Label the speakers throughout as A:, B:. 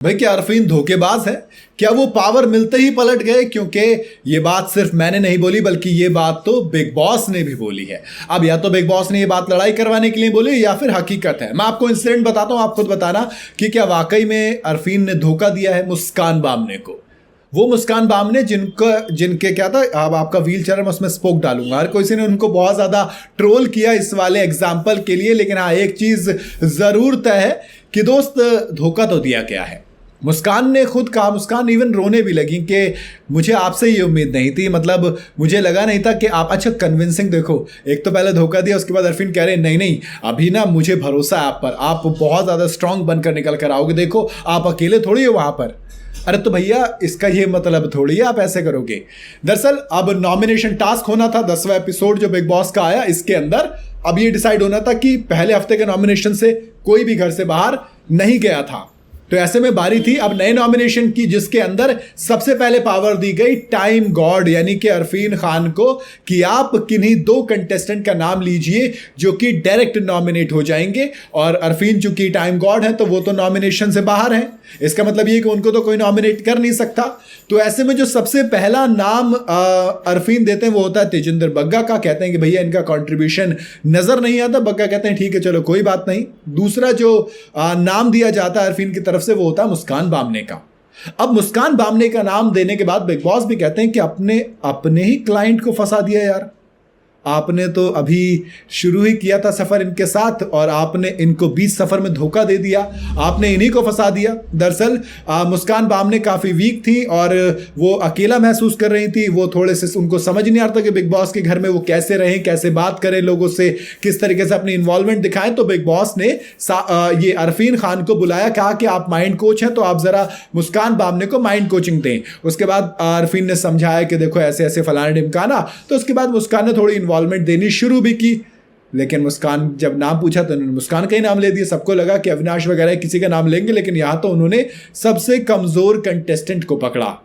A: भाई क्या अरफीन धोखेबाज है? क्या वो पावर मिलते ही पलट गए? क्योंकि ये बात सिर्फ मैंने नहीं बोली, बल्कि ये बात तो बिग बॉस ने भी बोली है। अब या तो बिग बॉस ने ये बात लड़ाई करवाने के लिए बोली या फिर हकीकत है। मैं आपको इंसिडेंट बताता हूं, आप खुद बताना कि क्या वाकई में अरफीन ने धोखा दिया है मुस्कान बामने को। वो मुस्कान बामने जिनके क्या था, अब आपका व्हील चेयर में उसमें स्पोक डालूंगा। हर किसी ने उनको बहुत ज्यादा ट्रोल किया इस वाले एग्जाम्पल के लिए, लेकिन हाँ एक चीज जरूर तय है कि दोस्त धोखा तो दिया गया है। मुस्कान ने खुद कहा, मुस्कान इवन रोने भी लगी कि मुझे आपसे ये उम्मीद नहीं थी, मतलब मुझे लगा नहीं था कि आप अच्छा कन्विंसिंग। देखो एक तो पहले धोखा दिया, उसके बाद अरफीन कह रहे नहीं नहीं अभी ना मुझे भरोसा है आप पर, आप बहुत ज़्यादा स्ट्रांग बनकर निकल कर आओगे, देखो आप अकेले थोड़ी हो वहाँ पर। अरे तो भैया इसका ये मतलब थोड़ी है आप ऐसे करोगे। दरअसल अब नॉमिनेशन टास्क होना था, 10वां एपिसोड जो बिग बॉस का आया, इसके अंदर अब ये डिसाइड होना था कि पहले हफ्ते के नॉमिनेशन से कोई भी घर से बाहर नहीं गया था। तो ऐसे में बारी थी अब नए नॉमिनेशन की, जिसके अंदर सबसे पहले पावर दी गई टाइम गॉड यानी कि अरफीन खान को कि आप किन्हीं 2 कंटेस्टेंट का नाम लीजिए जो कि डायरेक्ट नॉमिनेट हो जाएंगे। और अरफीन चूंकि टाइम गॉड है तो वो तो नॉमिनेशन से बाहर है, इसका मतलब ये कि उनको तो कोई नॉमिनेट कर नहीं सकता। तो ऐसे में जो सबसे पहला नाम अरफीन देते हैं वो होता है तेजिंदर बग्गा का। कहते हैं कि भैया इनका कंट्रीब्यूशन नजर नहीं आता। बग्गा कहते हैं ठीक है चलो कोई बात नहीं। दूसरा जो नाम दिया जाता है अरफीन की तरफ से वो होता है मुस्कान बामने का। अब मुस्कान बामने का नाम देने के बाद बिग बॉस भी कहते हैं कि अपने ही क्लाइंट को फंसा दिया यार, आपने तो अभी शुरू ही किया था सफर इनके साथ और आपने इनको 20 सफर में धोखा दे दिया, आपने इन्हीं को फंसा दिया। दरअसल मुस्कान बामने काफी वीक थी और वो अकेला महसूस कर रही थी। वो थोड़े से उनको समझ नहीं आता कि बिग बॉस के घर में वो कैसे रहें, कैसे बात करें लोगों से, किस तरीके से अपनी इन्वॉल्वमेंट दिखाएं। तो बिग बॉस ने ये अरफीन खान को बुलाया, कहा कि आप माइंड कोच हैं तो आप जरा मुस्कान बामने को माइंड कोचिंग दें। उसके बाद अरफीन ने समझाया कि देखो ऐसे ऐसे फलाना ढिमकाना। तो उसके बाद मुस्कान ने थोड़ी इन्वॉल्वमेंट देनी शुरू भी की, लेकिन मुस्कान जब नाम पूछा तो उन्होंने मुस्कान का ही नाम ले दिया। सबको लगा कि अविनाश वगैरह किसी का नाम लेंगे, लेकिन यहां तो उन्होंने सबसे कमजोर कंटेस्टेंट को पकड़ा,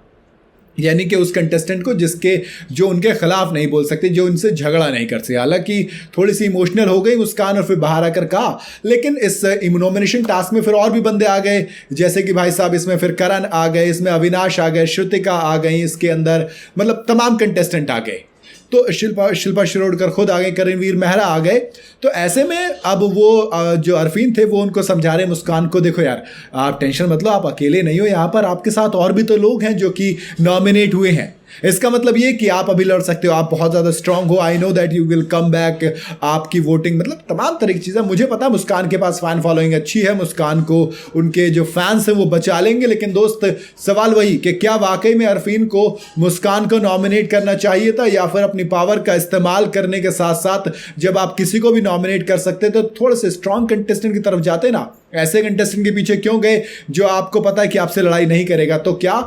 A: यानी कि उस कंटेस्टेंट को जो उनके खिलाफ नहीं बोल सकते, जो उनसे झगड़ा नहीं कर सकते। हालांकि थोड़ी सी इमोशनल हो गई मुस्कान और फिर बाहर आकर कहा। लेकिन इस नॉमिनेशन टास्क में फिर और भी बंदे आ गए, जैसे कि भाई साहब इसमें फिर करण आ गए, इसमें अविनाश आ गए, श्रुतिका आ गई, इसके अंदर मतलब तमाम कंटेस्टेंट आ गए। तो शिल्पा शिरोडकर खुद आ गए, करणवीर मेहरा आ गए। तो ऐसे में अब वो जो अरफीन थे वो उनको समझा रहे मुस्कान को, देखो यार आप टेंशन मत लो, आप अकेले नहीं हो यहाँ पर, आपके साथ और भी तो लोग हैं जो कि नॉमिनेट हुए हैं। इसका मतलब ये कि आप अभी लड़ सकते हो, आप बहुत ज़्यादा स्ट्रांग हो, I know that you will come back, आपकी वोटिंग मतलब तमाम तरह की चीज़ें। मुझे पता मुस्कान के पास फैन फॉलोइंग अच्छी है, मुस्कान को उनके जो फैंस हैं वो बचा लेंगे। लेकिन दोस्त सवाल वही कि क्या वाकई में अरफीन को मुस्कान को नॉमिनेट करना चाहिए था, या फिर अपनी पावर का इस्तेमाल करने के साथ साथ जब आप किसी को भी नॉमिनेट कर सकते तो थोड़े से स्ट्रांग कंटेस्टेंट की तरफ जाते ना। ऐसे कंटेस्टेंट के पीछे क्यों गए जो आपको पता है कि आपसे लड़ाई नहीं करेगा? तो क्या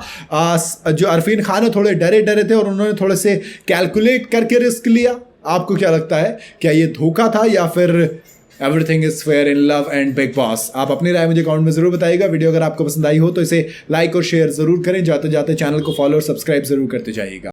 A: जो अरफीन खान है थोड़े डरे थे और उन्होंने थोड़े से कैलकुलेट करके रिस्क लिया? आपको क्या लगता है, क्या ये धोखा था या फिर everything is fair in love and big boss? आप अपनी राय मुझे कमेंट में जरूर बताइएगा। वीडियो अगर आपको पसंद आई हो तो इसे लाइक और शेयर जरूर करें। जाते जाते चैनल को फॉलो और सब्सक्राइब जरूर करते जाइएगा।